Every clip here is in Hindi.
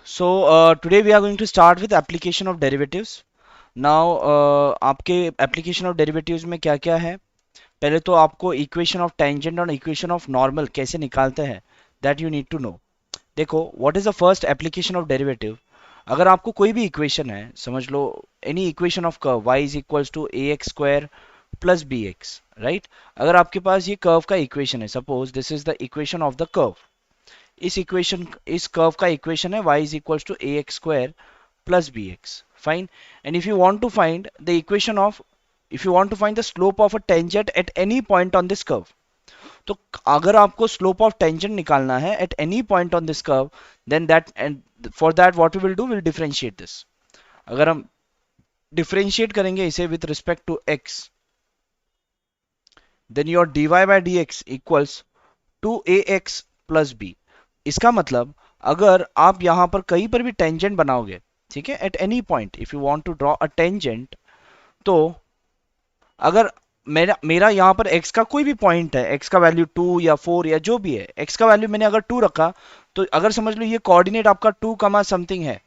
So today we are going to start with application of derivatives. Now आपके application of derivatives में क्या क्या है? पहले तो आपको equation of tangent और equation of normal कैसे निकालते हैं that you need to know. देखो what is the first application of derivative? अगर आपको कोई भी equation है, समझ लो any equation of curve y is equals to ax square plus bx, right? अगर आपके पास ये curve का equation है, suppose this is the equation of the curve. इस कर्व का इक्वेशन है y is equals to ax square plus bx. Fine. And if you want to find the slope of a tangent at any point on this curve, तो अगर आपको slope of tangent निकालना है at any point on this curve, then that and for that what we will do, we'll differentiate this. अगर हम differentiate करेंगे इसे with respect to x, then your dy by dx equals 2ax plus b. इसका मतलब अगर आप यहां पर कहीं पर भी टेंजेंट बनाओगे, ठीक है, at any point if you want to draw a tangent, तो अगर मेरा यहां पर x का कोई भी पॉइंट है, x का वैल्यू 2 या 4 या जो भी है, x का वैल्यू मैंने अगर 2 रखा, तो अगर समझ लो ये कोऑर्डिनेट आपका 2 कमा समथिंग है,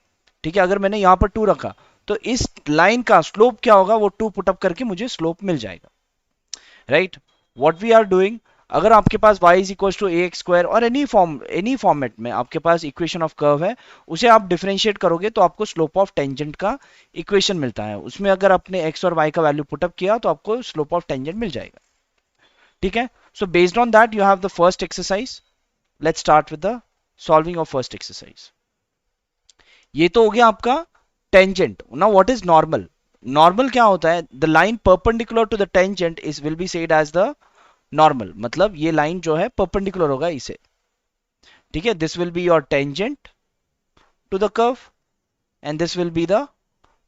ठीक है, अगर मैंने यहां पर 2 रखा, तो इस लाइन का स्लोप क्या होगा, वो 2 पुटअप करके मुझे स्लोप मिल जाएगा, right? What we are doing, अगर आपके पास y is equal to a x square और एनी फॉर्मेट में आपके पास इक्वेशन ऑफ कर्व है, उसे आप डिफरेंशिएट करोगे तो आपको स्लोप ऑफ टेंजेंट का इक्वेशन मिलता है। उसमें अगर आपने x और y का वैल्यू पुटअप किया तो आपको स्लोप ऑफ टेंजेंट मिल जाएगा, ठीक है? So based on that you have the first exercise. Let's start with the solving of first exercise. ये तो हो गया आपका tangent. Now what is normal? Normal क्या होता है? The line perpendicular to the tangent is will be said as the normal. मतलब ये लाइन जो है परपेंडिकुलर होगा इसे, ठीक है? This will be your tangent to the curve and this will be the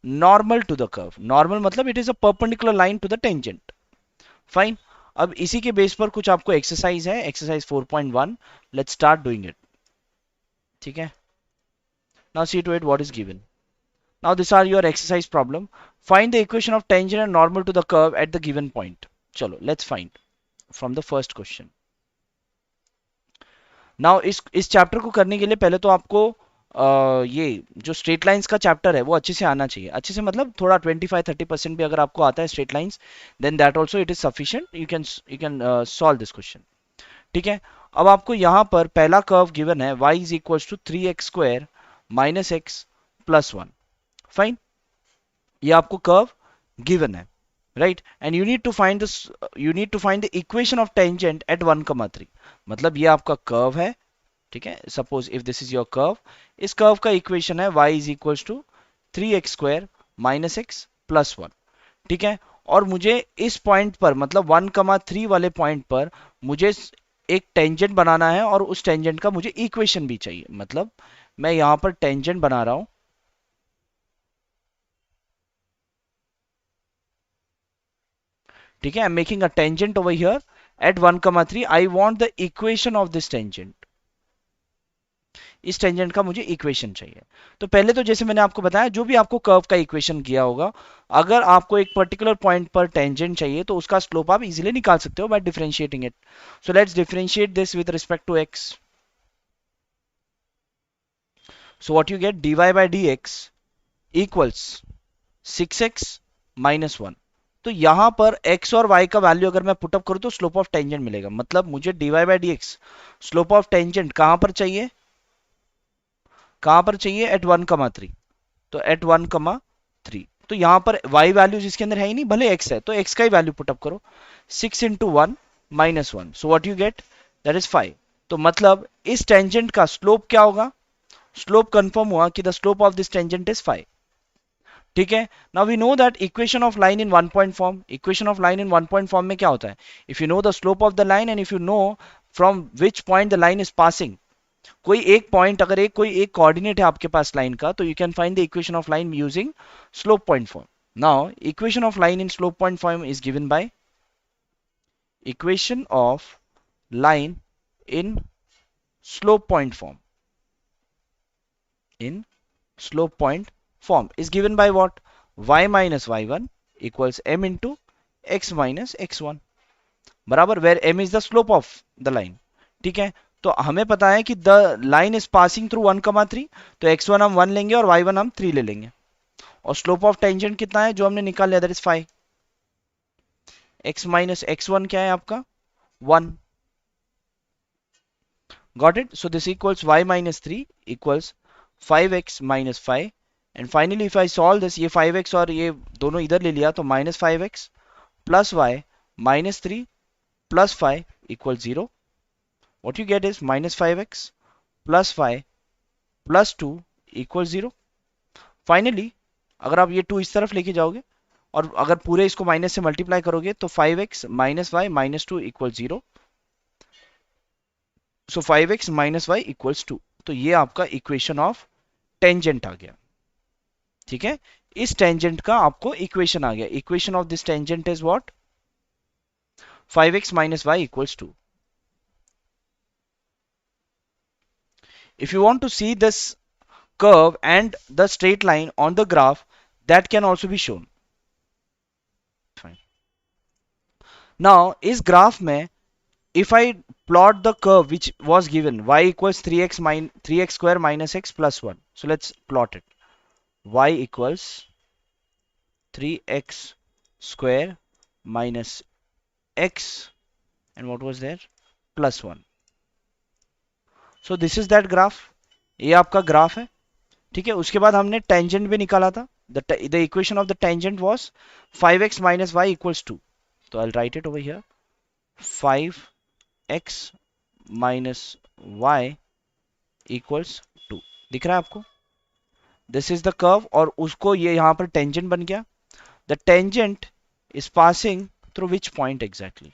normal to the curve. Normal मतलब it is a perpendicular line to the tangent. Fine. अब इसी के बेस पर कुछ आपको एक्सरसाइज है, exercise 4.1। Let's start doing it, ठीक है? Now see to it what is given. Now this are your exercise problem. Find the equation of tangent and normal to the curve at the given point. चलो let's find from the first question. Now इस चैप्टर को करने के लिए पहले तो आपको ये जो स्ट्रेट लाइंस का चैप्टर है वो अच्छे से आना चाहिए। अच्छे से मतलब थोड़ा 25-30% भी अगर आपको आता है straight lines, then that also it is sufficient, you can solve this question, ठीक है? अब आपको यहाँ पर पहला कर्व गिवन है y is equal to 3x square minus x plus 1। Fine. ये आपको कर्व गिवन है, right? And you need to find the equation of tangent at 1,3। मतलब ये आपका कर्व है, ठीक है? Suppose if this is your curve, इस कर्व का इक्वेशन है y is equal to 3x square minus x plus 1, ठीक है? और मुझे इस पॉइंट पर मतलब 1,3 वाले पॉइंट पर मुझे एक टेंजेंट बनाना है और उस टेंजेंट का मुझे इक्वेशन भी चाहिए। मतलब मैं यहां पर टेंजेंट बना रहा हूं, ठीक है? I am making a tangent over here eight 1,3। I want the equation of this tangent. इस टेंजेंट का मुझे इक्वेशन चाहिए। तो पहले तो जैसे मैंने आपको बताया, जो भी आपको कर्व का इक्वेशन किया होगा, अगर आपको एक पर्टिकुलर पॉइंट पर टेंजेंट चाहिए तो उसका स्लोप आप इजीली निकाल सकते हो by differentiating it. So let's differentiate this with respect to x. So what you get, dy by dx equals 6x minus 1। तो यहां पर x और y का वैल्यू अगर मैं पुटअप करूं तो स्लोप ऑफ टेंजेंट मिलेगा। मतलब मुझे dy by dx slope of tangent कहां पर चाहिए? कहां पर चाहिए? एट 1,3। तो एट 1,3, तो यहां पर y वैल्यूज इसके अंदर है ही नहीं, भले x है तो x का ही वैल्यू पुटअप करो। 6 into 1 minus 1, so what you gate, that is 5। तो मतलब इस टेंजेंट का स्लोप क्या होगा? स्लोप कंफर्म हुआ कि the slope of this tangent is 5, ठीक है? Now we know that equation of line in one point form, equation of line in one point form में क्या होता है? If you know the slope of the line and if you know from which point the line is passing, कोई एक पॉइंट, अगर कोई एक कोऑर्डिनेट है आपके पास लाइन का, तो you can find the equation of line using slope point form. Now equation of line in slope point form is given by equation of line in slope point form, in slope point form is given by what? Y minus y1 equals m into x minus x1, बराबर, where m is the slope of the line, ठीक है? तो हमें पता है कि the line is passing through 1,3, तो x1 हम 1 लेंगे और y1 हम 3 ले लेंगे। और स्लोप ऑफ टेंजेंट कितना है जो हमने निकाल लिया, that is 5। x minus x1 क्या है आपका, 1। Got it? So this equals y minus 3 equals 5x minus 5। And finally if I solve this, ये 5x और ये दोनों इधर ले लिया, तो minus 5x plus y minus 3 plus 5 equals 0. What you get is minus 5x plus 5 plus 2 equals 0. Finally, अगर आप ये 2 इस तरफ लेके जाओगे और अगर पूरे इसको माइनस से मल्टीप्लाई करोगे तो 5x minus y minus 2 equal 0। So 5x minus y equals 2। तो ये आपका इक्वेशन ऑफ टेंजेंट आ गया। ठीक है, इस टेंजेंट का आपको इक्वेशन आ गया। Equation of this tangent is what, 5x minus y equals 2. If you want to see this curve and the straight line on the graph, that can also be shown. Fine. Now इस ग्राफ में if I plot the curve which was given, y equals 3x square minus x plus 1. So let's plot it. Y equals 3x square minus x and what was there, plus 1. So this is that graph. ये आपका ग्राफ है। ठीक है, उसके बाद हमने टेंजेंट भी निकाला था। the equation of the tangent was 5x minus y equals 2. So I'll write it over here. 5x minus y equals 2. दिख रहा है आपको? This is the curve और उसको ये यहाँ पर टेंजेंट बन गया। The tangent is passing through which point exactly?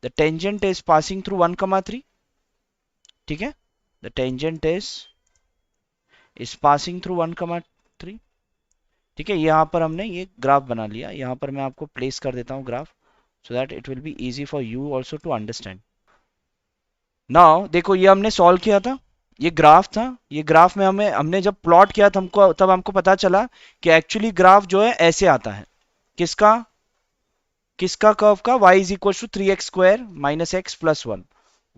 The tangent is passing through 1,3. ठीक है, the tangent is passing through 1,3. ठीक है, यहाँ पर हमने ये ग्राफ बना लिया। यहाँ पर मैं आपको प्लेस कर देता हूँ graph, so that it will be easy for you also to understand. Now देखो, ये हमने सॉल्व किया था, ये ग्राफ था। ये ग्राफ में हमने जब प्लॉट किया था तब हमको पता चला कि एक्चुअली ग्राफ जो है ऐसे आता है। किसका किसका कर्व का, y is equal to 3x square minus x plus 1।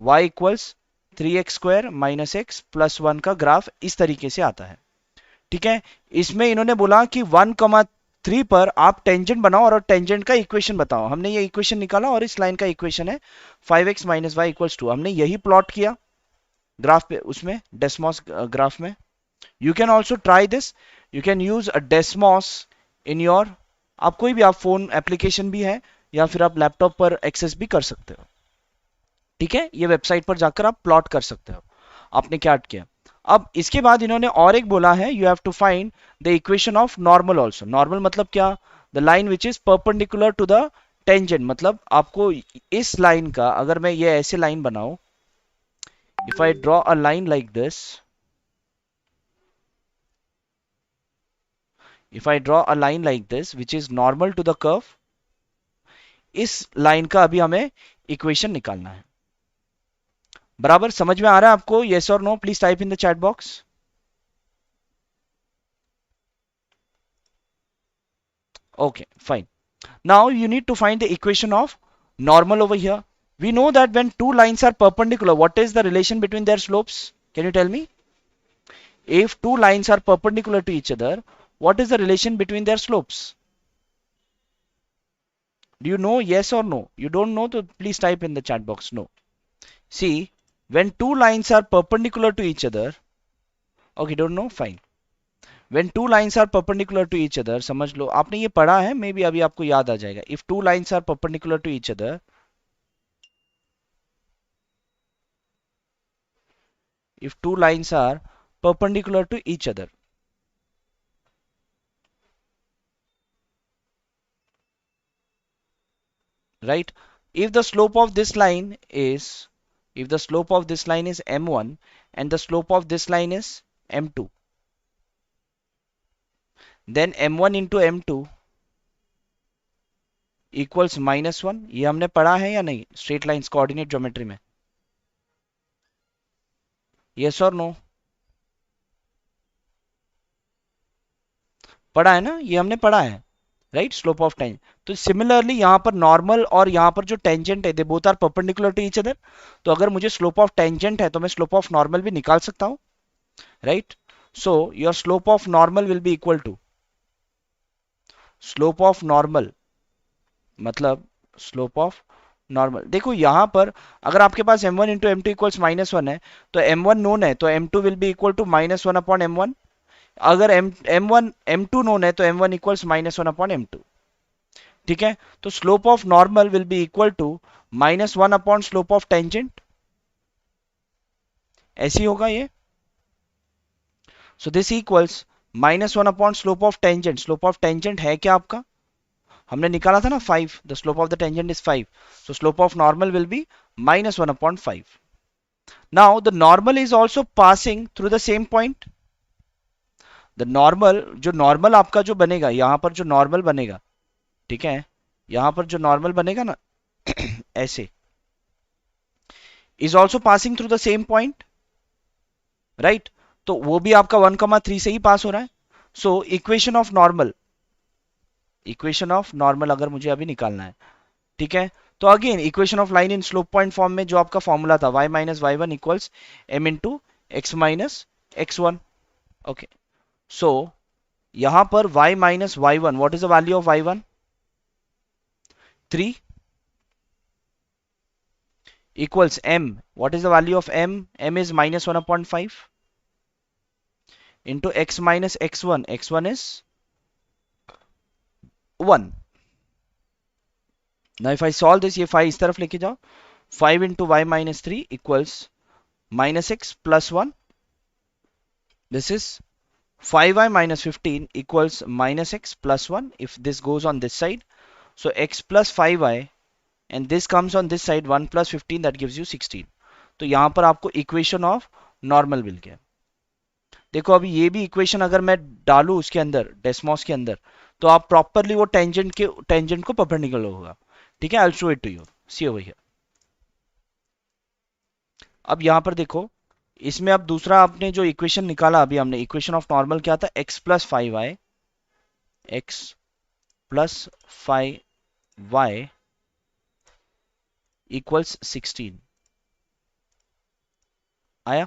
y equals 3x square minus x plus 1 का ग्राफ इस तरीके से आता है। ठीक है, इसमें इन्होंने बोला कि 1,3 पर आप टेंजेंट बनाओ और टेंजेंट का इक्वेशन बताओ। हमने ये इक्वेशन निकाला और इस लाइन का इक्वेशन है 5x माइनस वाई इक्वल्स 2। हमने यही प्लॉट किया ग्राफ पे, उसमें डेस्मॉस ग्राफ में। You can also try this, you can use a Desmos in your, आप कोई भी, आप फोन एप्लीकेशन भी है या फिर आप लैपटॉप पर एक्सेस भी कर सकते हो। ठीक है, ये वेबसाइट पर जाकर आप प्लॉट कर सकते हो आपने क्या किया। अब इसके बाद इन्होंने और एक बोला है, you have to find the equation of normal also. Normal मतलब क्या, the line which is perpendicular to the tangent. मतलब आपको इस लाइन का, अगर मैं ये ऐसे लाइन बनाऊं, if I draw a line like this, if I draw a line like this which is normal to the curve, इस लाइन का अभी हमें इक्वेशन निकालना है। बराबर समझ में आ रहा है आपको? yes or no, please type in the chat box. Okay, fine. Now you need to find the equation of normal over here. We know that when two lines are perpendicular, what is the relation between their slopes? Can you tell me? If two lines are perpendicular to each other, what is the relation between their slopes? Do you know, yes or no? You don't know, so please type in the chat box no. See, when two lines are perpendicular to each other, okay, don't know, fine. When two lines are perpendicular to each other, समझ लो, आपने ये पढ़ा है, मे बी अभी आपको याद आ जाएगा। If two lines are perpendicular to each other, if two lines are perpendicular to each other, right? If the slope of this line is, if the slope of this line is m1 and the slope of this line is m2, then m1 into m2 equals -1। ये हमने पढ़ा है या नहीं स्ट्रेट लाइंस कोऑर्डिनेट ज्योमेट्री में? यस और नो? पढ़ा है ना, ये हमने पढ़ा है। Right, slope of tangent. तो सिमिलरली यहाँ पर नॉर्मल और यहाँ पर जो टेंजेंट है they both are perpendicular to each other. तो अगर मुझे स्लोप ऑफ टेंजेंट है तो मैं स्लोप ऑफ नॉर्मल भी निकाल सकता हूँ, right. So your slope of normal will be equal to slope of normal, मतलब स्लोप ऑफ नॉर्मल। देखो यहाँ पर अगर आपके पास m1 into m two equals -1 है तो m1 नोन है तो m2 will be equal to -1 upon m1। अगर m1 m2 नोन है तो m1 इक्वल्स -1 अपॉन m2। ठीक है, तो slope of normal will be equal to -1 upon slope of tangent, ऐसी होगा ये। So this equals -1 upon slope of tangent. Slope of tangent है क्या आपका, हमने निकाला था ना 5, the slope of the tangent is 5। So slope of normal will be -1 upon 5। Now the normal is also passing through the same point. The normal, जो नॉर्मल आपका जो बनेगा यहां पर, जो नॉर्मल बनेगा, ठीक है, यहां पर जो नॉर्मल बनेगा ना ऐसे, is also passing through the same point, right. तो वो भी आपका 1,3 से ही पास हो रहा है। So equation of normal, equation of normal अगर मुझे अभी निकालना है, ठीक है, तो again equation of line in slope point form में जो आपका फॉर्मूला था y minus y one equals m into x minus x one. Okay, so यहां पर y minus y one, what is the value of y1, 3 equals m, what is the value of m, m is -1 upon 5 into x minus x1, x1 is 1। now if I solve this, ये 5 इस तरफ लेके जाओ, 5 into y minus 3 equals -x plus 1, this is 5y minus 15 equals -x plus 1 if this goes on this side, so x plus 5y and this comes on this side 1 plus 15 that gives you 16। तो यहां पर आपको इक्वेशन ऑफ नॉर्मल मिल गया। देखो अभी ये भी इक्वेशन अगर मैं डालू उसके अंदर, डेस्मॉस के अंदर, तो आप प्रॉपरली वो टेंजेंट को परपेंडिकुलर होगा। ठीक है, I will show it to you, see over here. अब यहां पर देखो, इसमें अब दूसरा आपने जो इक्वेशन निकाला, अभी हमने इक्वेशन ऑफ नॉर्मल क्या था, x plus 5y, x plus 5y equals 16 आया।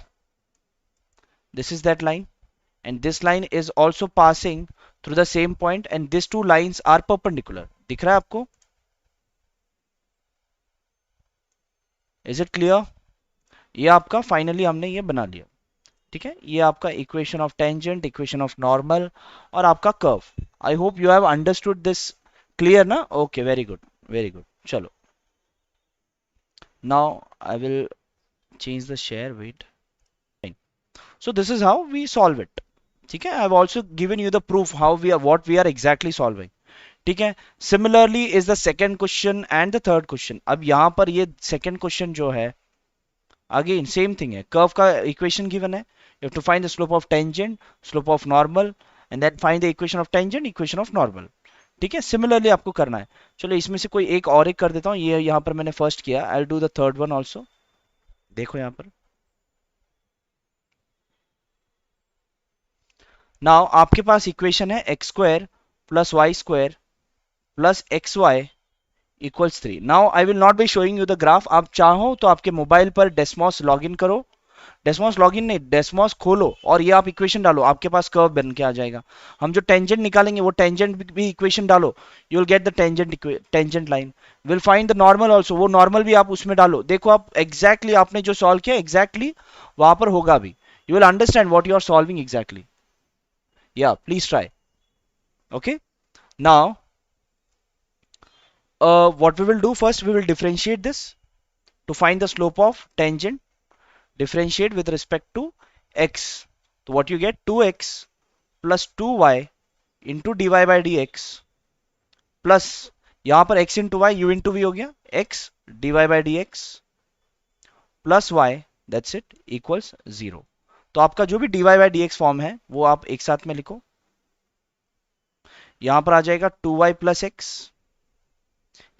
This is that line and this line is also passing through the same point and these two lines are perpendicular। दिख रहा है आपको, is it clear? ये आपका फाइनली हमने ये बना लिया। ठीक है, ये आपका equation of tangent, equation of normal और आपका curve. I hope you have understood this clear ना। Okay, very good, very good. चलो, now I will change the share, wait. So this is how we solve it. ठीक है, I have also given you the proof how we are, what we are exactly solving. ठीक है, similarly is the second question and the third question. अब यहां पर ये सेकेंड क्वेश्चन जो है, अगेन सेम थिंग है, कर्व का इक्वेशन गिवन है, you have to find the slope of tangent, slope of normal and then find the equation of tangent, equation of normal. ठीक है, सिमिलरली आपको करना है। चलो इसमें से कोई एक और एक कर देता हूं, ये यहां पर मैंने फर्स्ट किया, I will do the third one also. देखो यहां पर, नाउ आपके पास इक्वेशन है x square plus y square plus x y equals 3। Now I will not be showing you the graph, आप चाहो तो आपके मोबाइल पर डेस्मॉस लॉगिन करो, डेस्मॉस लॉगिन नहीं, डेस्मॉस खोलो और ये आप इक्वेशन डालो, आपके पास कर्व बन के आ जाएगा। हम जो टेंजेंट निकालेंगे वो टेंजेंट भी इक्वेशन डालो, you will get the tangent line. Will find the normal also, वो नॉर्मल भी आप उसमें डालो। देखो आप एग्जैक्टली आपने जो सॉल्व किया एग्जैक्टली वहां पर होगा भी, you will understand what you are solving exactly. या please try. Okay, now what we will do first, we will differentiate this to find the slope of tangent, differentiate with respect to x। So what you get, 2x plus 2y into dy by dx plus यहां पर x into y, u into v हो गया, x dy by dx plus y, that's it, equals 0। तो आपका जो भी dy by dx फॉर्म है वो आप एक साथ में लिखो, यहां पर आ जाएगा 2y plus x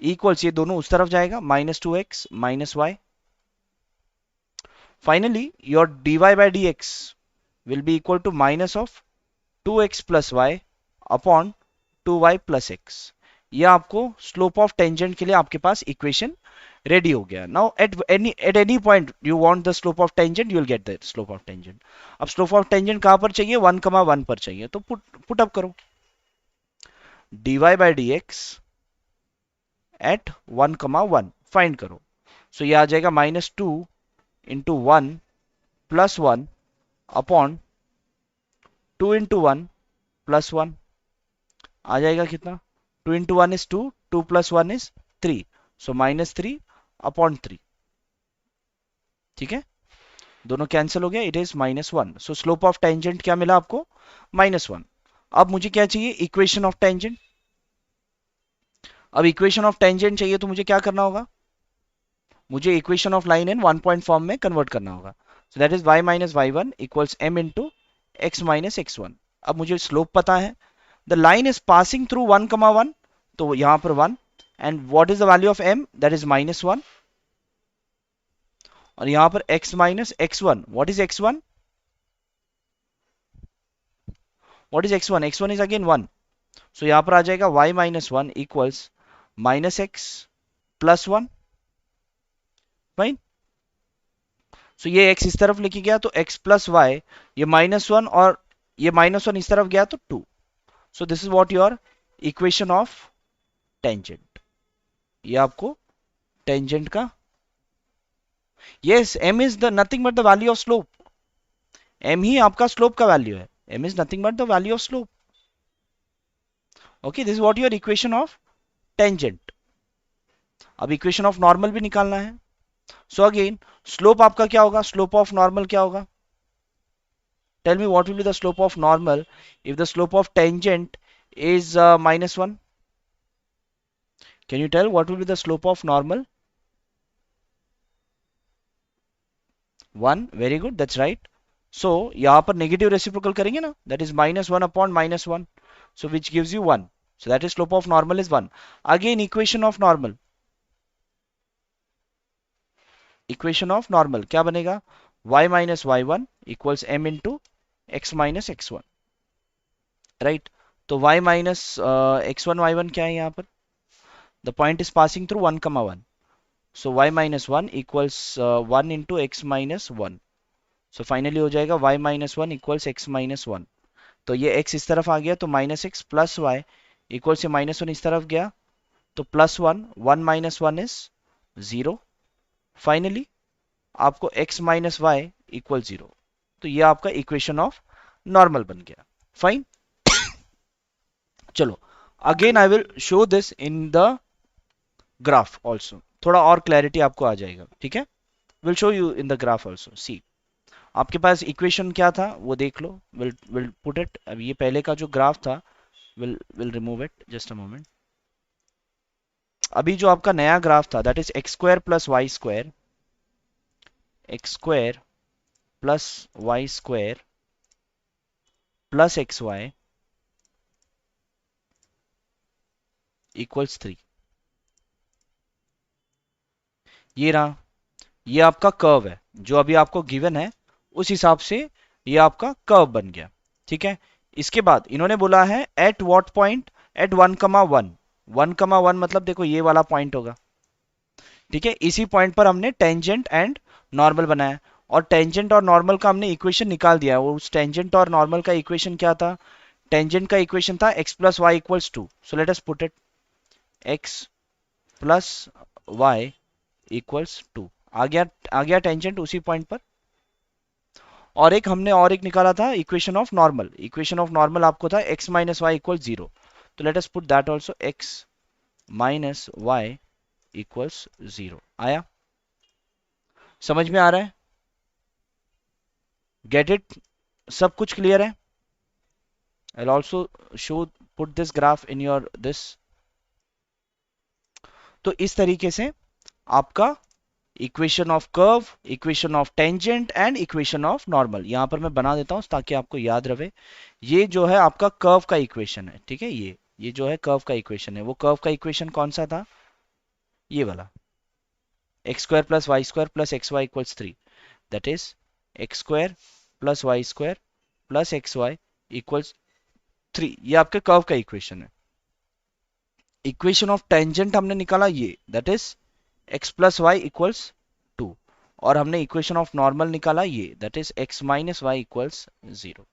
इक्वल्स, ये दोनों उस तरफ जाएगा, -2x minus y। Finally, your dy by dx will be equal to minus of 2x plus y upon 2y plus x. ये आपको स्लोप ऑफ टेंजेंट के लिए आपके पास इक्वेशन रेडी हो गया। Now at any point you want the slope of tangent, you will get the slope of tangent. अब स्लोप ऑफ टेंजेंट कहां पर चाहिए? 1,1 पर चाहिए, तो पुट अप करो dy by d x at 1,1 find करो। सो ये आ जाएगा -2 into 1 plus 1 upon 2 into 1 plus 1। आ जाएगा कितना? 2 into 1 is 2, 2 plus 1 is 3, so -3 upon 3। ठीक है, दोनों कैंसिल हो गया, it is -1। So slope of tangent क्या मिला आपको? -1। अब मुझे क्या चाहिए? Equation of tangent. अब इक्वेशन ऑफ टेंजेंट चाहिए तो मुझे क्या करना होगा? मुझे equation of line in 1 point form में कन्वर्ट करना होगा। So that is y minus y1 equals m into x minus x1। अब मुझे स्लोप पता है, the line is passing through 1,1, तो यहां पर 1, and what is the value of m? That is -1। और यहां पर x minus x1, what is x1? What is x1? x1 is again 1, so यहां पर आ जाएगा y minus 1 equals -x plus 1। Fine. So ये x इस तरफ लेके गया तो x प्लस वाई, ये -1 और ये -1 इस तरफ गया तो 2। सो this is what your equation of tangent. ये आपको टेंजेंट का, yes, m is the nothing but the value of slope. m ही आपका स्लोप का वैल्यू है, m is nothing but the value of slope. Okay, this is what your equation of tangent. अब इक्वेशन ऑफ नॉर्मल भी निकालना है। सो अगेन स्लोप आपका क्या होगा? स्लोप ऑफ नॉर्मल क्या होगा? Tell me what will be the slope of normal if the slope of tangent is -1? Can you tell what will be the slope of normal? 1. Very good, that's right. So यहाँ पर negative reciprocal करेंगे ना, that is -1 upon -1, so which gives you 1. So that is slope of normal is 1. Again equation of normal. Equation of normal क्या बनेगा? y minus y1 equals m into x minus x1. Right? तो y minus x1 y1 क्या है यहाँ पर? The point is passing through 1,1. So y minus 1 equals 1 into x minus 1. So finally हो जाएगा y minus 1 equals x minus 1. तो ये x इस तरफ आ गया तो minus x plus y equals से minus 1 इस तरफ गया तो plus 1, 1 minus 1 is 0. Finally आपको x minus y equals 0. तो ये आपका इक्वेशन ऑफ नॉर्मल बन गया। फाइन। चलो again I will show this in the graph also, थोड़ा और क्लैरिटी आपको आ जाएगा। ठीक है, will show you in the graph also. See, आपके पास इक्वेशन क्या था वो देख लो, विल पुट इट। अब ये पहले का जो ग्राफ था will remove it, just a moment. अभी जो आपका नया ग्राफ था that is x square plus y square, x square plus y square plus x y equals 3। ये रहा, ये आपका कर्व है जो अभी आपको गिवन है, उस हिसाब से ये आपका कर्व बन गया। ठीक है, इसके बाद इन्होंने बोला है एट व्हाट पॉइंट? एट 1,1। 1,1 मतलब देखो ये वाला पॉइंट होगा। ठीक है, इसी पॉइंट पर हमने टेंजेंट एंड नॉर्मल बनाया और टेंजेंट और नॉर्मल का हमने इक्वेशन निकाल दिया। और उस टेंजेंट और नॉर्मल का इक्वेशन क्या था? टेंजेंट का इक्वेशन था x plus y equals 2। So let us put it, x plus y equals 2। आ गया टेंजेंट उसी पॉइंट पर। और एक हमने और एक निकाला था equation of normal. Equation of normal आपको था x माइनस वाई इक्वल 0। तो let us put that also, x minus y equals 0। आया? समझ में आ रहा है? Get it? सब कुछ क्लियर है? I also show put this graph in your this. तो इस तरीके से आपका equation of curve, equation of tangent and equation of normal यहां पर मैं बना देता हूं ताकि आपको याद रहे। ये जो है आपका कर्व का इक्वेशन है। ठीक है, ये जो है कर्व का इक्वेशन है। वो कर्व का इक्वेशन कौन सा था? ये वाला, x square plus y square plus x y equals 3। That is x square plus y square plus x y equals 3। ये आपके कर्व का इक्वेशन है। इक्वेशन ऑफ टेंजेंट हमने निकाला ये, that is x plus y equals 2, और हमने इक्वेशन ऑफ नॉर्मल निकाला ये, that is x minus y equals 0।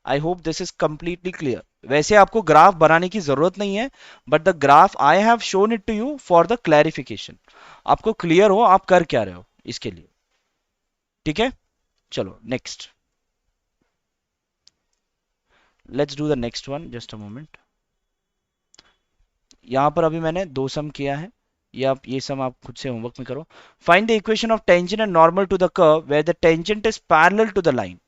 I hope this is completely clear. वैसे आपको ग्राफ बनाने की जरूरत नहीं है, but the graph I have shown it to you for the clarification, आपको क्लियर हो आप कर क्या रहे हो इसके लिए। ठीक है, चलो next, let's do the next one, just a moment. यहां पर अभी मैंने दो सम किया है, ये सम आप खुद से होमवर्क में करो। Find the equation of tangent and normal to the curve where the tangent is parallel to the line.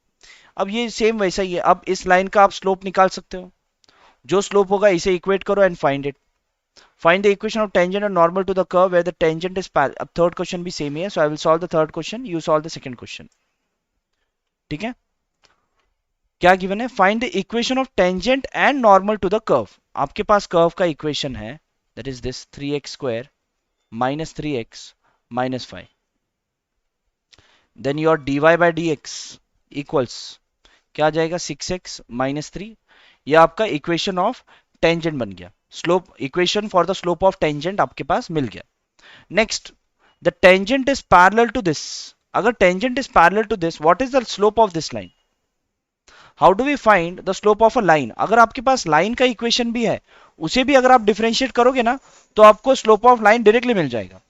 अब ये सेम वैसा ही है, अब इस लाइन का आप स्लोप निकाल सकते हो, जो स्लोप होगा इसे इक्वेट करो and find it. Find the equation of tangent and normal to the curve where the tangent is parallel. अब थर्ड क्वेश्चन भी सेम ही है, so I will solve the third question, you solve the second question. ठीक है, क्या गिवन है, find the equation of tangent and normal to the curve. आपके पास कर्व का इक्वेशन है, that is this 3x square minus 3x minus 5, then your dy by dx equals क्या आ जाएगा 6x minus 3। ये आपका इक्वेशन ऑफ टेंजेंट बन गया, slope equation for the slope of tangent आपके पास मिल गया। Next, the tangent is parallel to this. अगर tangent is parallel to this, what is the slope of this line? How do we find the slope of a line? अगर आपके पास लाइन का इक्वेशन भी है, उसे भी अगर आप डिफरेंशिएट करोगे ना, तो आपको स्लोप ऑफ लाइन डायरेक्टली मिल जाएगा।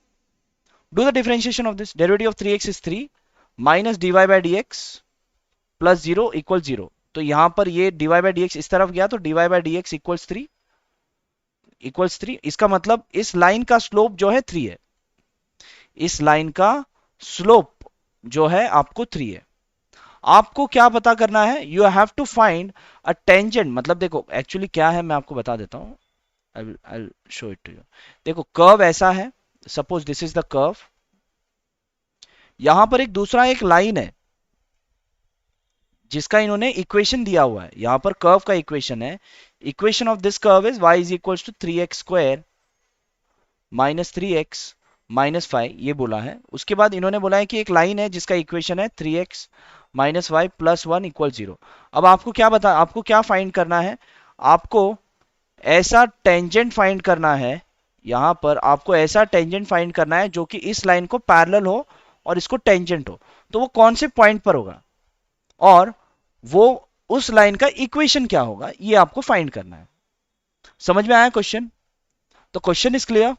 Do the differentiation of this. Derivative of 3x is 3 minus dy by dx plus 0 equals 0। तो यहां पर ये dy by dx इस तरफ गया, तो dy by dx equals 3 इसका मतलब इस लाइन का स्लोप जो है 3 है, इस लाइन का स्लोप जो है आपको 3 है। आपको क्या पता करना है, you have to find a tangent. मतलब देखो एक्चुअली क्या है मैं आपको बता देता हूं, I show it to you. देखो कर्व ऐसा है, suppose this is the curve, यहां पर एक दूसरा एक लाइन है जिसका इन्होंने इक्वेशन दिया हुआ है, यहां पर कर्व का इक्वेशन है। Equation of this curve is y is equal to 3x square minus 3x minus 5, ये बोला है। उसके बाद इन्होंने बोला है कि एक लाइन है जिसका इक्वेशन है 3x minus Y plus 1 equal 0। अब आपको क्या फाइंड करना है, आपको ऐसा टेंजेंट फाइंड करना है, यहां पर आपको ऐसा टेंजेंट फाइंड करना है जो कि इस लाइन को पैरेलल हो और इसको टेंजेंट हो। तो वो कौन से पॉइंट पर होगा और वो उस लाइन का इक्वेशन क्या होगा, ये आपको फाइंड करना है। समझ में आया क्वेश्चन? तो क्वेश्चन इज क्लियर,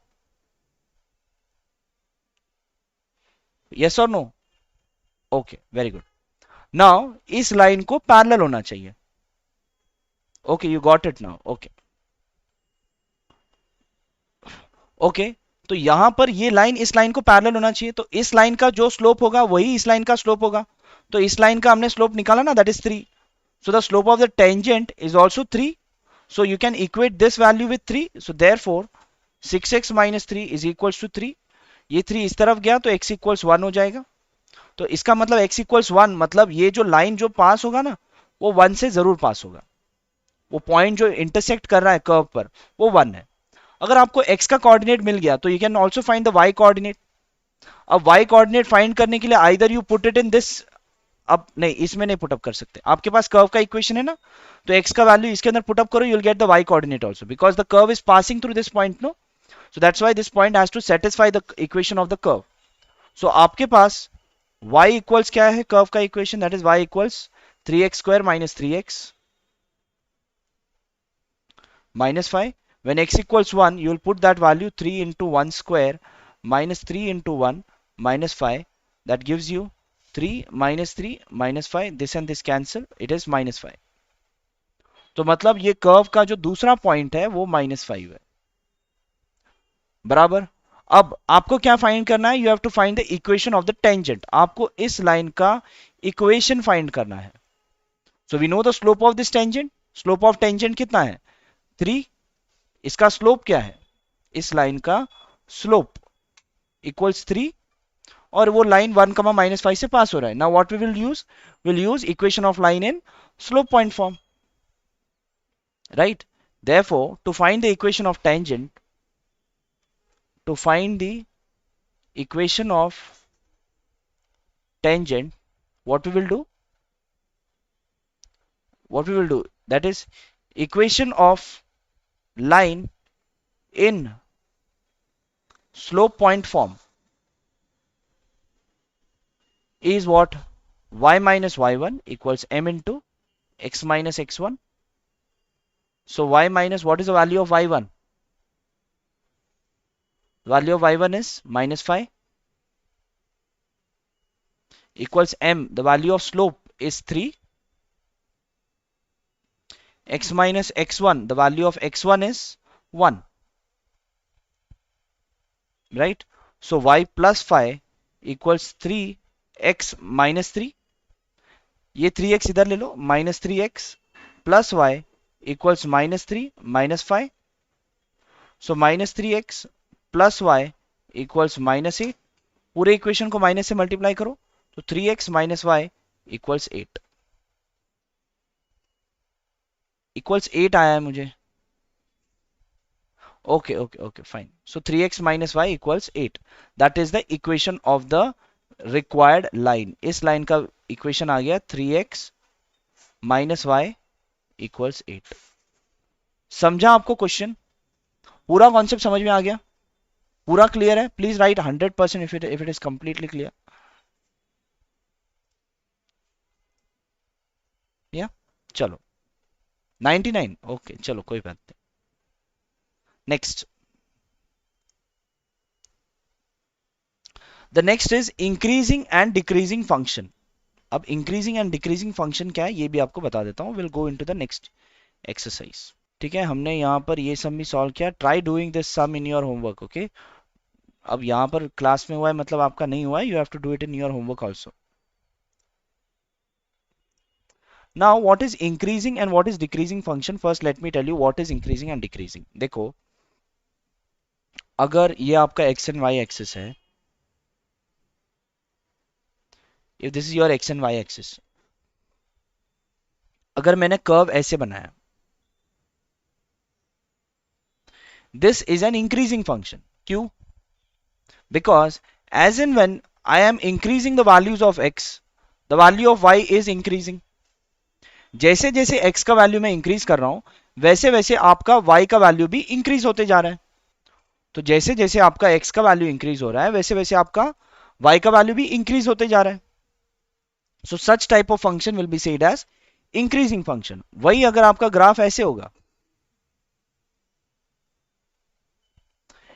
यस और no? Okay, very good. Now इस लाइन को पैरेलल होना चाहिए। Okay, you got it now. Okay okay, तो यहां पर ये लाइन इस लाइन को पैरेलल होना चाहिए, तो इस लाइन का जो स्लोप होगा वही इस लाइन का स्लोप होगा। तो इस लाइन का हमने स्लोप निकाला ना, that is 3। So the slope of the tangent is also 3. So you can equate this value with 3. So therefore 6x minus 3 is equals to 3. ये 3 इस तरफ गया तो x equals 1 हो जाएगा। तो इसका मतलब x equals 1 मतलब ये जो लाइन जो पास होगा ना, वो 1 से जरूर पास होगा। वो पॉइंट जो इंटरसेक्ट कर रहा है कर्व पर, वो 1 है। अगर आपको x का कोऑर्डिनेट मिल गया तो you can also find the y coordinate. अब y कोऑर्डिनेट फाइंड करने के लिए either you put it in this, अब नहीं इसमें नहीं पुटअप कर सकते, आपके पास कर्व का इक्वेशन है ना, तो x का वैल्यू इसके अंदर पुटअप करो, you will get the y coordinate also because the curve is passing through this point no. So that's why this point has to satisfy the equation of the curve. So आपके पास y इक्वल्स क्या है कर्व का equation, that is y equals 3x square minus 3x minus 5। when x equals 1 you will put that value 3 into 1 square minus 3 into 1 minus 5, that gives you 3 minus 3 minus 5, this and this cancel, it is minus 5। तो मतलब ये कर्व का जो दूसरा पॉइंट है वो -5 है, बराबर। अब आपको क्या फाइंड करना है, you have to find the equation of the tangent. आपको इस लाइन का इक्वेशन फाइंड करना है। So we know the slope of this tangent, slope of tangent कितना है 3, इसका स्लोप क्या है, इस लाइन का स्लोप इक्वल्स 3, और वो लाइन 1 -5 से पास हो रहा है। Now what we will use equation of line in slope point form, right? Therefore, to find the equation of tangent, to find the equation of tangent, what we will do? What we will do? That is equation of line in slope point form is what? Y minus y1 equals m into x minus x1. So y minus, what is the value of y1? Value of y1 is -5 equals m. The value of slope is 3. X minus x1, the value of x1 is 1. Right? So y plus 5 equals 3x minus 3. ये 3x इधर ले लो, -3x plus y equals -3 minus 5. So -3x plus y equals -8. पूरे इक्वेशन को माइनस से मल्टीप्लाई करो तो 3x minus y equals 8. Equals 8 आया है मुझे. Okay, okay, okay, fine. So 3x minus y equals 8. That is the equation of the required line. इस लाइन का इक्वेशन आ गया 3x minus y equals 8. समझा आपको क्वेश्चन? पूरा कॉन्सेप्ट समझ में आ गया? पूरा क्लियर है? Please right 100% if it is completely clear. या चलो 99. ओके चलो कोई बात नहीं. Next, the next is increasing and decreasing function. अब इंक्रीजिंग एंड डिक्रीजिंग फंक्शन क्या है ये भी आपको बता देता हूं. Will go into the next exercise. ठीक है, हमने यहाँ पर ये सम भी सॉल्व किया. Try doing this sum in your homework. Okay, अब यहाँ पर क्लास में हुआ है मतलब आपका नहीं हुआ है. You have to do it in your homework also. Now what is increasing and what is decreasing function? First let me tell you what is increasing and decreasing. देखो, अगर ये आपका x and y axis है, if this is your x and y axis, अगर मैंने कर्व ऐसे बनाया, this is an increasing function. क्यों? Because as and when I am increasing the values of x, the value of y is increasing. जैसे जैसे x का वैल्यू मैं इंक्रीज कर रहा हूं वैसे वैसे आपका y का वैल्यू भी इंक्रीज होते जा रहा है. तो जैसे जैसे आपका x का वैल्यू इंक्रीज हो रहा है वैसे वैसे आपका y का वैल्यू भी इंक्रीज होते जा रहा है. So such type of function will be said as increasing function. वही अगर आपका ग्राफ ऐसे होगा,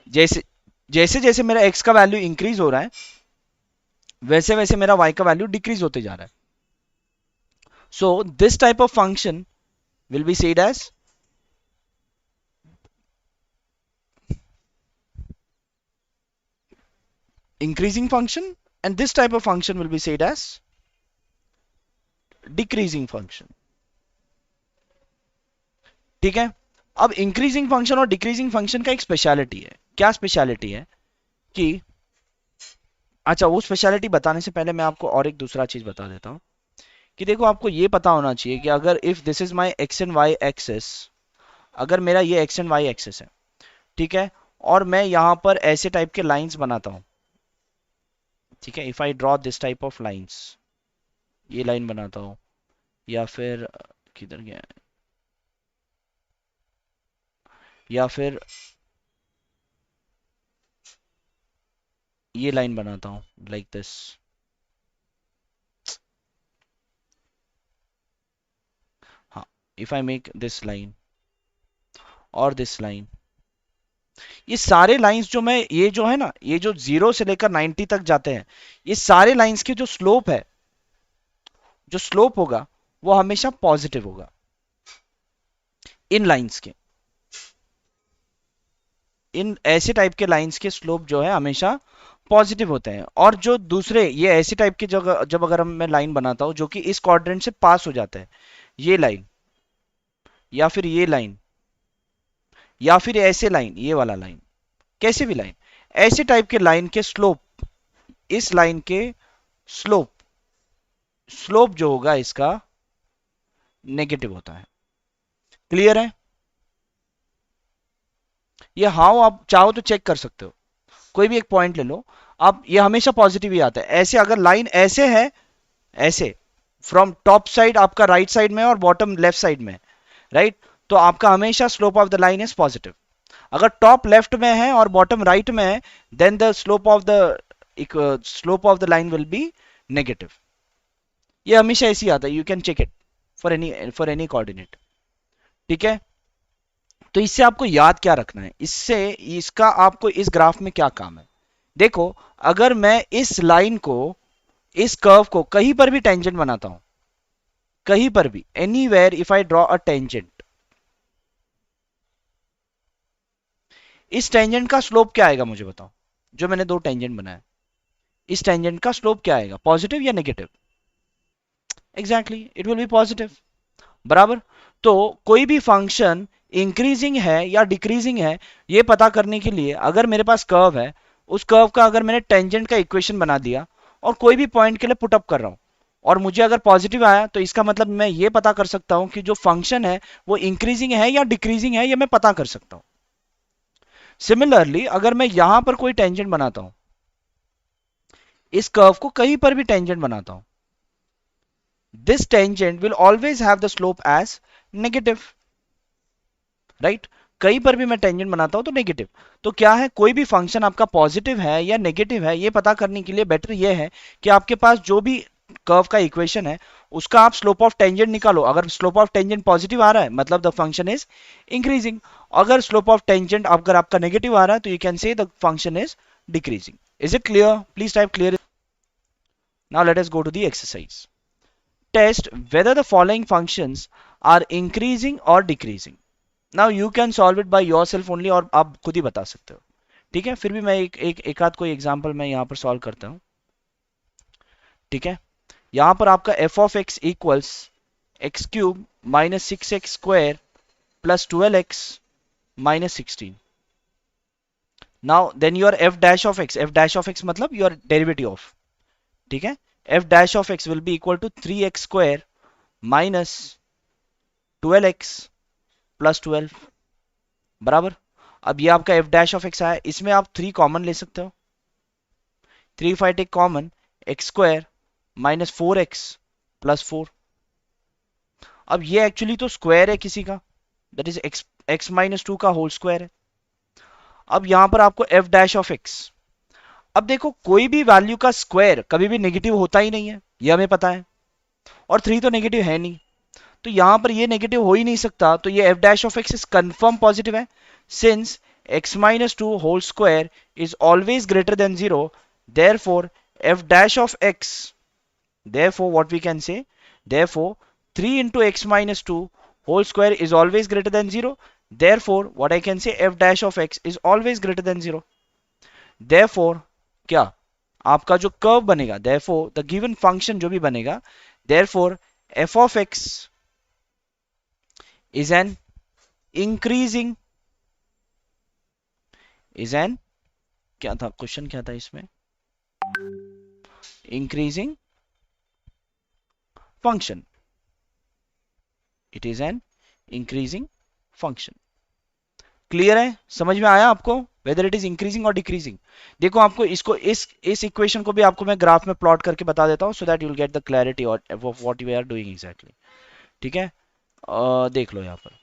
जैसे जैसे जैसे मेरा x का वैल्यू इंक्रीज हो रहा है वैसे वैसे मेरा y का वैल्यू डिक्रीज होते जा रहा है. So this type of function will be said as increasing function and this type of function will be said as decreasing function. ठीक है, अब इंक्रीजिंग फंक्शन और डिक्रीजिंग फंक्शन का एक स्पेशलिटी है. क्या स्पेशलिटी है कि, अच्छा वो स्पेशलिटी बताने से पहले मैं आपको और एक दूसरा चीज बता देता हूं कि देखो आपको ये पता होना चाहिए कि अगर if this is my x and y axis, अगर मेरा ये एक्स एंड वाई एक्सिस है, ठीक है, और मैं यहां पर ऐसे टाइप के लाइंस बनाता हूं, ठीक है, if I draw this type of lines, ये लाइन बनाता हूं, या फिर किधर गया है, या फिर ये लाइन बनाता हूं लाइक दिस, हाँ, if I make this line और दिस लाइन, ये सारे लाइंस जो मैं, ये जो है ना, ये जो 0 से लेकर 90 तक जाते हैं, ये सारे लाइंस के जो स्लोप है, जो स्लोप होगा वो हमेशा पॉजिटिव होगा इन लाइंस के. इन ऐसे टाइप के लाइंस के स्लोप जो है हमेशा पॉजिटिव होते हैं. और जो दूसरे ये ऐसे टाइप के जगह जब अगर मैं लाइन बनाता हूं जो कि इस क्वाड्रेंट से पास हो जाता है, ये लाइन या फिर ये लाइन या फिर ऐसे लाइन, ये वाला लाइन, कैसे भी लाइन, ऐसे टाइप के लाइन के स्लोप, इस लाइन के स्लोप, स्लोप जो होगा इसका नेगेटिव होता है. क्लियर है? ये हाउ आप चाहो तो चेक कर सकते हो, कोई भी एक पॉइंट ले लो आप, ये हमेशा पॉजिटिव ही आता है. ऐसे अगर लाइन ऐसे है, ऐसे फ्रॉम टॉप साइड आपका राइट साइड में और बॉटम लेफ्ट साइड में, राइट, तो आपका हमेशा slope of the line is positive. अगर टॉप लेफ्ट में है और बॉटम राइट में है, then the slope of the line will be negative. ये हमेशा ऐसे ही आता है, you can check it for any coordinate. ठीक है, तो इससे आपको याद क्या रखना है, इससे इसका आपको इस ग्राफ में क्या काम है। देखो, अगर मैं इस लाइन को, इस कर्व को कहीं पर भी टेंजेंट बनाता हूं, कहीं पर भी, anywhere if I draw a tangent, इस टेंजेंट का स्लोप क्या आएगा मुझे बताओ। जो मैंने दो टेंजेंट बनाया, इस टेंजेंट का स्लोप क्या आएगा, पॉजिटिव या negative? Exactly, it will B positive. बराबर। तो कोई भी फंक्शन इंक्रीजिंग है या डिक्रीजिंग है, ये पता करने के लिए अगर मेरे पास कर्व है, उस कर्व का अगर मैंने टेंजेंट का इक्वेशन बना दिया और कोई भी पॉइंट के लिए पुट अप कर रहा हूं, और मुझे अगर पॉजिटिव आया, तो इसका मतलब मैं ये पता कर सकता हूं कि जो फंक्शन है वो इंक्रीजिंग है या डिक्रीजिंग है, ये मैं पता कर सकता हूं। सिमिलरली अगर मैं यहां पर कोई टेंजेंट बनाता हूं, इस कर्व को कहीं पर भी टेंजेंट बनाता हूं, this tangent will always have the slope as negative, right? कहीं पर भी मैं टेंजेंट बनाता हूं तो नेगेटिव। तो क्या है, कोई भी फंक्शन आपका पॉजिटिव है या नेगेटिव है, ये पता करने के लिए बेटर ये है कि आपके पास जो भी कर्व का इक्वेशन है, उसका आप स्लोप ऑफ टेंजेंट निकालो। अगर स्लोप ऑफ टेंजेंट पॉजिटिव आ रहा है, मतलब द फंक्शन इज इंक्रीजिंग। अगर स्लोप ऑफ टेंजेंट अगर आपका नेगेटिव आ रहा है, तो you can say the function is decreasing. Is it clear? Please type clear. Now let us go to the exercise. Test whether the following functions are increasing or decreasing. Now you can solve it by yourself only, और आप खुद ही बता सकते हो। ठीक है, फिर भी मैं एक आध कोई एग्जांपल मैं यहां पर सॉल्व करता हूं। ठीक है, यहां पर आपका f of x equals x cube minus six x square plus 12x minus 16। Now then your f dash of x मतलब योर डेरिवेटिव ऑफ, ठीक है, f dash of x will be equal to 3x square minus 12x plus 12। बराबर। अब ये आपका f डैश ऑफ x आया, इसमें आप 3 कॉमन ले सकते हो। 3 five take common, x square minus 4x plus 4। अब ये एक्चुअली तो स्क्वायर है किसी का, दैट इज x माइनस 2 का होल स्क्वायर है। अब यहां पर आपको f डैश ऑफ x, अब देखो कोई भी वैल्यू का स्क्वायर कभी भी नेगेटिव होता ही नहीं है, ये हमें पता है, और 3 तो नेगेटिव है नहीं, तो यहां पर ये नेगेटिव हो ही नहीं सकता। तो ये f dash of x is confirm positive है, since x minus 2 whole square is always greater than 0, therefore f dash of x, therefore what we can say, therefore 3 into x minus 2 whole square is always greater than 0, therefore what I can say, f dash of x is always greater than 0। therefore क्या आपका जो कर्व बनेगा, therefore the given function जो भी बनेगा, therefore f of x is an increasing, is an, क्या था क्वेश्चन, क्या था इसमें, increasing function, it is an increasing function. Clear है, समझ में आया आपको, वेदर इट इज इंक्रीजिंग और डिक्रीजिंग। देखो आपको इसको इस इक्वेशन को भी आपको मैं ग्राफ में प्लॉट करके बता देता हूं, so that you will get the clarity of what we are doing exactly. ठीक है, देख लो यहां पर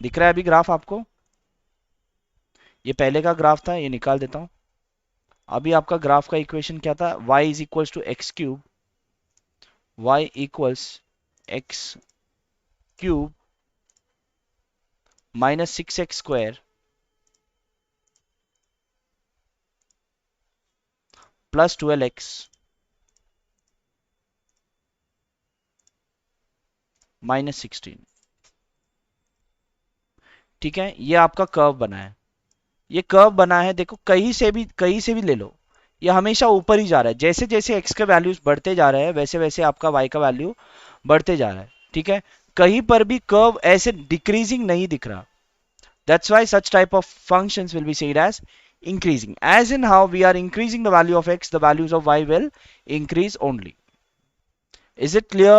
दिख रहा है अभी ग्राफ आपको, ये पहले का ग्राफ था, ये निकाल देता हूं। अभी आपका ग्राफ का इक्वेशन क्या था, y is equals to x cube, y equals x cube minus 6x square plus 12x minus 16। ठीक है, ये आपका कर्व बना है, ये कर्व बना है, देखो कहीं से भी ले लो, ये हमेशा ऊपर ही जा रहा है। जैसे जैसे x के वैल्यूज बढ़ते जा रहे हैं, वैसे वैसे आपका y का वैल्यू बढ़ते जा रहा है। ठीक है, कहीं पर भी कर्व ऐसे डिक्रीजिंग नहीं दिख रहा। That's why such type of functions will be said as increasing. As in how we are increasing the value of x, the values of y will increase only. Is it clear?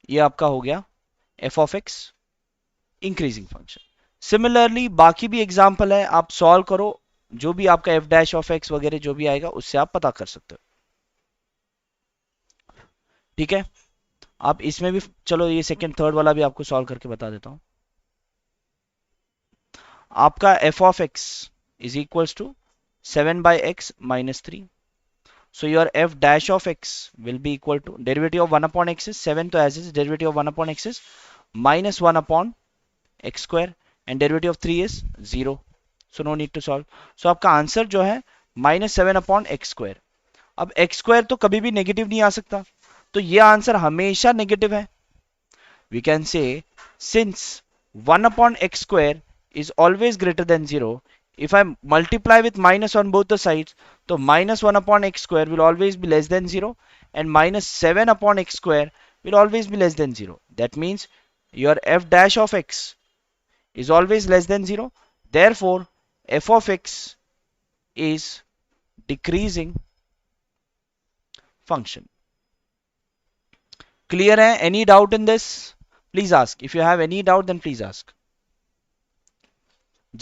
ये आपका हो गया f of x increasing function. Similarly बाकी भी एग्जाम्पल है, आप सॉल्व करो, जो भी आपका f dash of x वगैरह जो भी आएगा उससे आप पता कर सकते हो। ठीक है, आप इसमें भी, चलो ये सेकंड थर्ड वाला भी आपको सॉल्व करके बता देता हूं। आपका f of x is equals to 7/x-3. So your f dash of x will be equal to derivative of 1 upon x is 7, तो as is derivative of 1 upon x is minus 1 upon x square and derivative of 3 is 0. So no need to solve. So आपका आंसर जो है -7 upon x square. अब x square तो कभी भी नेगेटिव नहीं आ सकता, तो ये आंसर हमेशा नेगेटिव है. We can say since 1 upon x square is always greater than 0, if I multiply with minus on both the sides, so minus 1 upon x square will always be less than 0 and minus 7 upon x square will always be less than 0. That means your f dash of x is always less than 0. Therefore, f of x is decreasing function. Clear hai? Any doubt in this? Please ask. If you have any doubt, then please ask.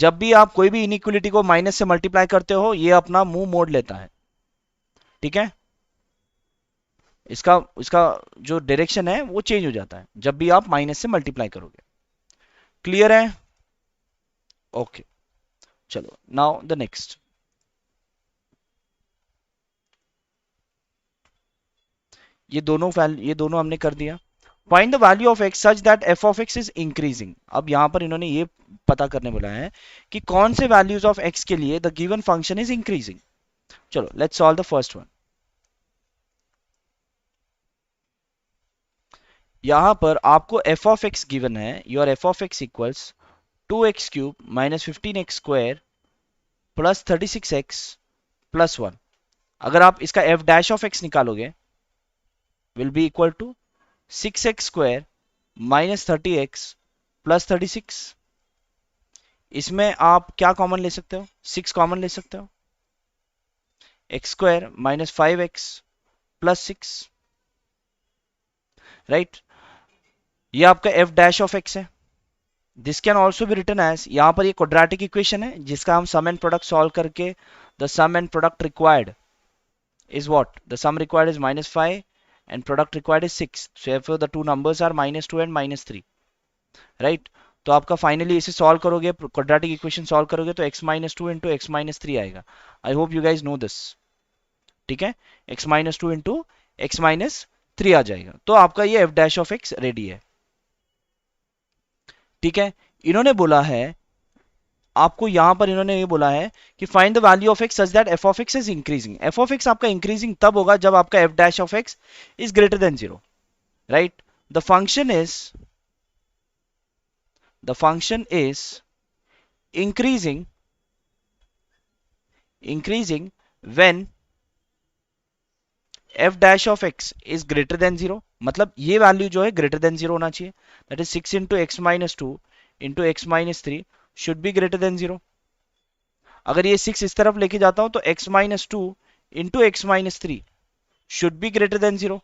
जब भी आप कोई भी इनइक्वलिटी को माइनस से मल्टीप्लाई करते हो, ये अपना मुंह मोड़ लेता है. ठीक है, इसका इसका जो डायरेक्शन है वो चेंज हो जाता है जब भी आप माइनस से मल्टीप्लाई करोगे. क्लियर है? ओके, चलो नाउ द नेक्स्ट. ये दोनों हमने कर दिया. Find the value of x such that F of x is increasing. अब यहां पर इन्होंने ये पता करने बोला है कि कौन से वैल्यूज ऑफ एक्स के लिए the given function is increasing. चलो let's solve the first one. यहां पर आपको एफ ऑफ एक्स गिवन है. Your f of x equals 2x³ minus 15x² plus 36x plus 1. अगर आप इसका एफ डैश ऑफ एक्स निकालोगे will be equal to 6x² minus 30x plus 36. इसमें आप क्या कॉमन ले सकते हो? 6 कॉमन ले सकते हो. x² minus 5x plus 6. Right, ये आपका एफ डैश ऑफ एक्स है. This can also be written as, यहां पर ये क्वाड्रेटिक इक्वेशन है जिसका हम सम एंड प्रोडक्ट सॉल्व करके the sum and product required is what? The sum required is -5 and product required is 6. So therefore the two numbers are -2 and -3. Right? तो आपका फाइनली इसे सॉल्व करोगे, क्वाड्रेटिक इक्वेशन सॉल्व करोगे तो x -2 इंटू x -3 आएगा. I hope you guys know this. ठीक है, x -2 इंटू x -3 आ जाएगा. तो आपका ये f dash of x ready है. ठीक है, इन्होंने बोला है आपको, यहां पर इन्होंने ये बोला है कि find the value of x such that F of x is increasing. F of x आपका इंक्रीजिंग तब होगा जब आपका f dash of x is greater than 0. Right, the function is increasing when f dash of x is greater than 0. मतलब ये वैल्यू जो है ग्रेटर देन 0 होना चाहिए. That is 6 into x -2 into x -3 should be greater than 0. अगर ये 6 इस तरफ लेके जाता हूं तो x -2 into x -3 should be greater than 0.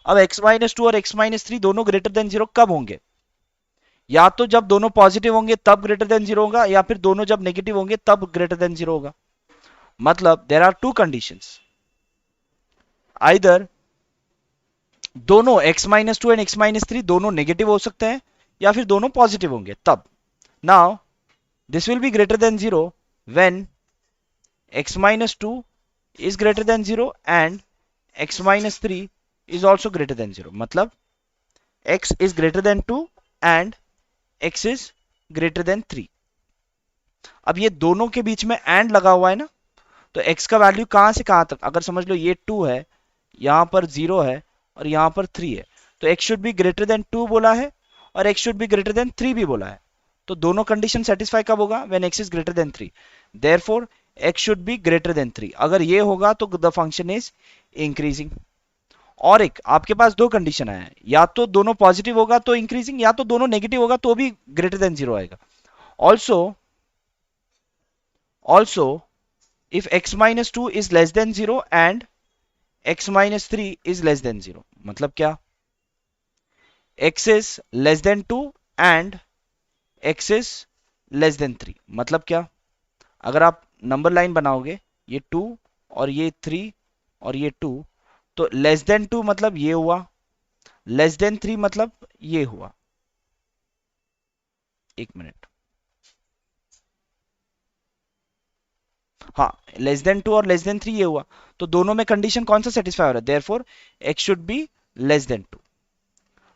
अब x -2 और x -3 दोनों ग्रेटर देन 0 कब होंगे? या तो जब दोनों पॉजिटिव होंगे तब ग्रेटर देन 0 होगा, या फिर दोनों जब नेगेटिव होंगे तब ग्रेटर देन 0 होगा. मतलब there are two conditions. Either दोनों x -2 एंड x -3 दोनों नेगेटिव हो सकते हैं या फिर दोनों पॉजिटिव होंगे तब. Now this will be greater than 0 when x -2 is greater than 0 and x -3 is also greater than 0. मतलब x is greater than 2 and x is greater than 3. अब ये दोनों के बीच में and लगा हुआ है ना, तो x का वैल्यू कहां से कहां तक, अगर समझ लो ये 2 है, यहां पर 0 है और यहां पर 3 है, तो x should be greater than 2 बोला है और x should be greater than 3 भी बोला है. तो दोनों कंडीशन सेटिस्फाई कब होगा? When x is greater then 3. Therefore x should be greater than 3. अगर ये होगा तो द फंक्शन इज इंक्रीजिंग. और एक आपके पास दो कंडीशन आया है, या तो दोनों पॉजिटिव होगा तो इंक्रीजिंग, या तो दोनों नेगेटिव होगा तो भी ग्रेटर देन 0 आएगा. Also if x -2 is less than 0 and x -3 is less than 0. मतलब क्या? x is less than 2 and x is less than 3. मतलब क्या? अगर आप नंबर लाइन बनाओगे, ये 2 और ये 3 और ये 2, तो लेस देन 2 मतलब ये हुआ, लेस देन 3 मतलब ये हुआ, एक मिनट, हाँ, लेस देन 2 और लेस देन 3 ये हुआ, तो दोनों में कंडीशन कौन सा सेटिस्फाई हो रहा है, therefore x should be less than 2,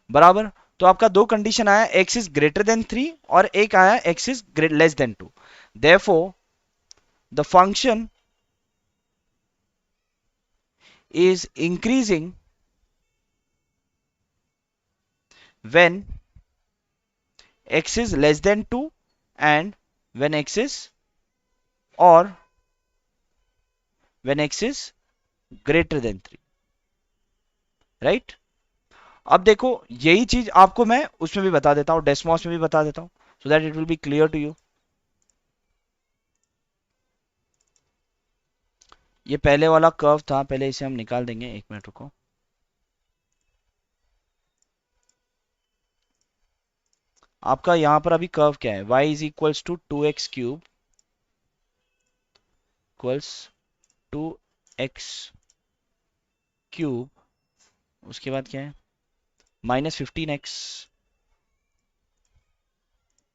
बराबर। तो आपका दो कंडीशन आया, x इज ग्रेटर देन 3 और एक आया x is less than 2, therefore the function is increasing when x is less than 2 and when x is or when x is greater than 3, right. अब देखो यही चीज आपको मैं उसमें भी बता देता हूं, डेस्मॉस में भी बता देता हूं, so that it will be clear to you. ये पहले वाला कर्व था, पहले इसे हम निकाल देंगे, एक मिनट रुको। आपका यहां पर अभी कर्व क्या है, y is equals to 2x cube equals 2x cube, उसके बाद क्या है minus 15x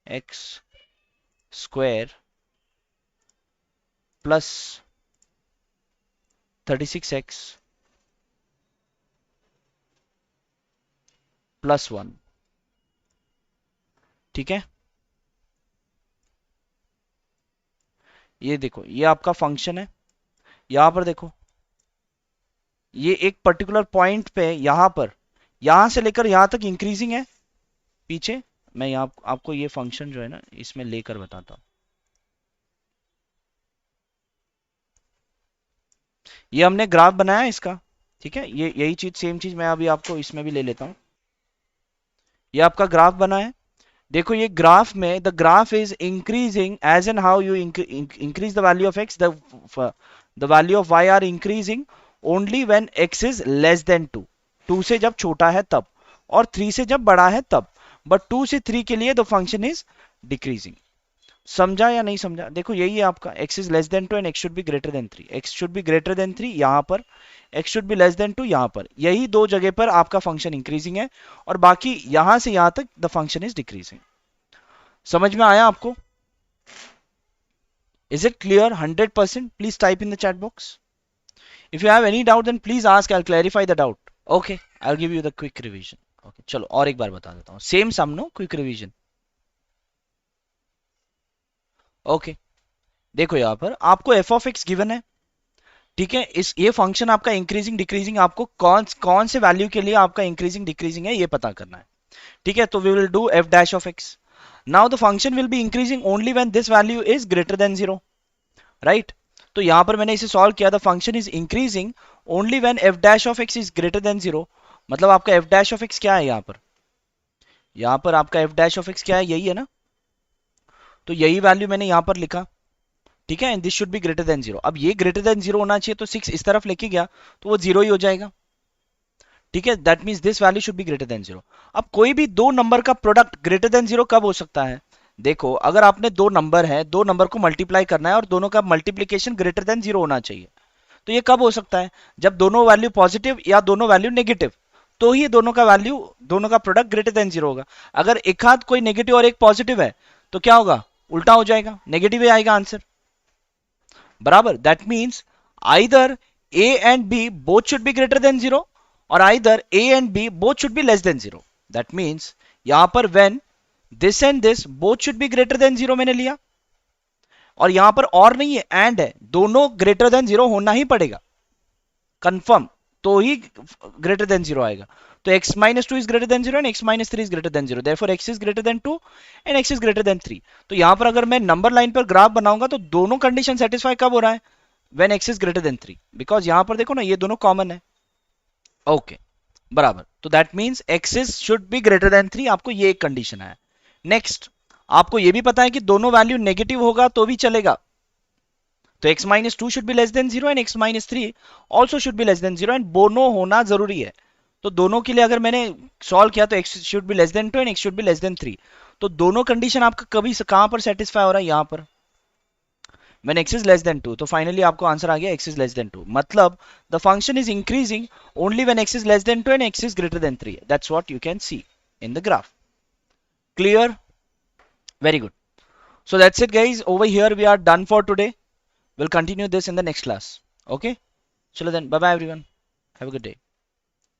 x square plus 36x plus 1, ठीक है। ये देखो ये आपका फंक्शन है, यहां पर देखो ये एक पर्टिकुलर पॉइंट पे यहां से लेकर यहां तक इंक्रीजिंग है, पीछे मैं यहाँ आपको ये फंक्शन जो है ना इसमें लेकर बताता हूं। ये हमने ग्राफ बनाया इसका, ठीक है, ये यही चीज सेम चीज मैं अभी आपको इसमें भी ले लेता हूं। ये आपका ग्राफ बना है, देखो ये ग्राफ में the graph is increasing as an how you increase the value of x, the value of y are increasing only when x is less than 2, 2 से जब छोटा है तब, और 3 से जब बड़ा है तब, बट 2 से 3 के लिए द फंक्शन इज डिक्रीजिंग। समझा या नहीं समझा, देखो यही है आपका x is less than 2 and x should be greater than 3, x should be greater than 3 यहां पर, x should be less than 2 यहां पर, यही दो जगह पर आपका फंक्शन इंक्रीजिंग है, और बाकी यहां से यहां तक द फंक्शन इज डिक्रीजिंग। समझ में आया आपको? Is it clear 100%? Please type in the chat box. If you have any doubt then please ask, I will clarify the doubt. Okay, I will give you the quick revision. Okay चलो और एक बार बता देता हूं, same sum no, quick revision. Okay देखो यहां पर आपको एफ ऑफ एक्स गिवन है, ठीक है, इस ये फंक्शन आपका इंक्रीजिंग डिक्रीजिंग, आपको कौन कौन से वैल्यू के लिए आपका इंक्रीजिंग डिक्रीजिंग है ये पता करना है, ठीक है। तो we will do f dash of x. Now the function will be increasing only when this value is greater than 0, right. तो यहां पर मैंने इसे सॉल्व किया, the function is increasing only when f dash of x is greater than 0, मतलब आपका एफ डैश ऑफ एक्स क्या है यहां पर आपका एफ डैश ऑफ एक्स क्या है, यही है ना, तो यही वैल्यू मैंने यहां पर लिखा, ठीक है, and this should be greater than 0। अब ये ग्रेटर देन 0 होना चाहिए, तो 6 इस तरफ लेके गया तो वो 0 ही हो जाएगा, ठीक है, that means this value should be greater than 0। अब कोई भी दो नंबर का प्रोडक्ट ग्रेटर देन 0 कब हो सकता है, देखो अगर आपने दो नंबर है, दो नंबर को मल्टीप्लाई करना है और दोनों का मल्टीप्लीकेशन ग्रेटर देन 0 होना चाहिए, तो ये कब हो सकता है, जब दोनों वैल्यू पॉजिटिव या दोनों वैल्यू नेगेटिव, तो ही दोनों का वैल्यू, दोनों का प्रोडक्ट ग्रेटर देन 0 होगा। अगर एक हाथ कोई नेगेटिव और एक पॉजिटिव है तो क्या होगा, उल्टा हो जाएगा, नेगेटिव ही आएगा आंसर, बराबर। That means either a and b both should be greater than 0 और either a and b both should be less than 0। that means यहां पर when this and this both should be greater than 0 मैंने लिया, और यहां पर और नहीं है and है, दोनों greater than 0 होना ही पड़ेगा कंफर्म, तो ही ग्रेटर देन 0 आएगा। तो x minus 2 is greater than 0 and x minus 3 is greater than 0, therefore x is greater than 2 and x is greater than 3। तो यहां पर अगर मैं नंबर लाइन पर ग्राफ बनाऊंगा तो दोनों कंडीशन सेटिस्फाई कब हो रहा है, when x is greater than 3, because यहां पर देखो ना ये दोनों कॉमन है, ओके बराबर। तो that means x is should be greater than 3, आपको ये एक कंडीशन है। नेक्स्ट आपको ये भी पता है कि दोनों वैल्यू नेगेटिव होगा तो भी चलेगा, तो x minus 2 should be less than 0 and x minus 3 also should be less than 0 and दोनों होना जरूरी है। तो दोनों के लिए अगर मैंने सॉल्व किया तो x should be less than 2 and x should be less than 3, तो दोनों कंडीशन आपका कभी कहां पर सेटिस्फाई हो रहा है, यहां पर, when x is less than 2, तो फाइनली आपको आंसर आ गया x इज लेस देन 2, मतलब the function is increasing only when x is less than 2 and x is greater then 3. That's what you can see in the graph. Clear? Very good. So that's it guys, over here we are done for today. We'll continue this in the next class. Okay, chalo then, bye bye everyone, have a good day.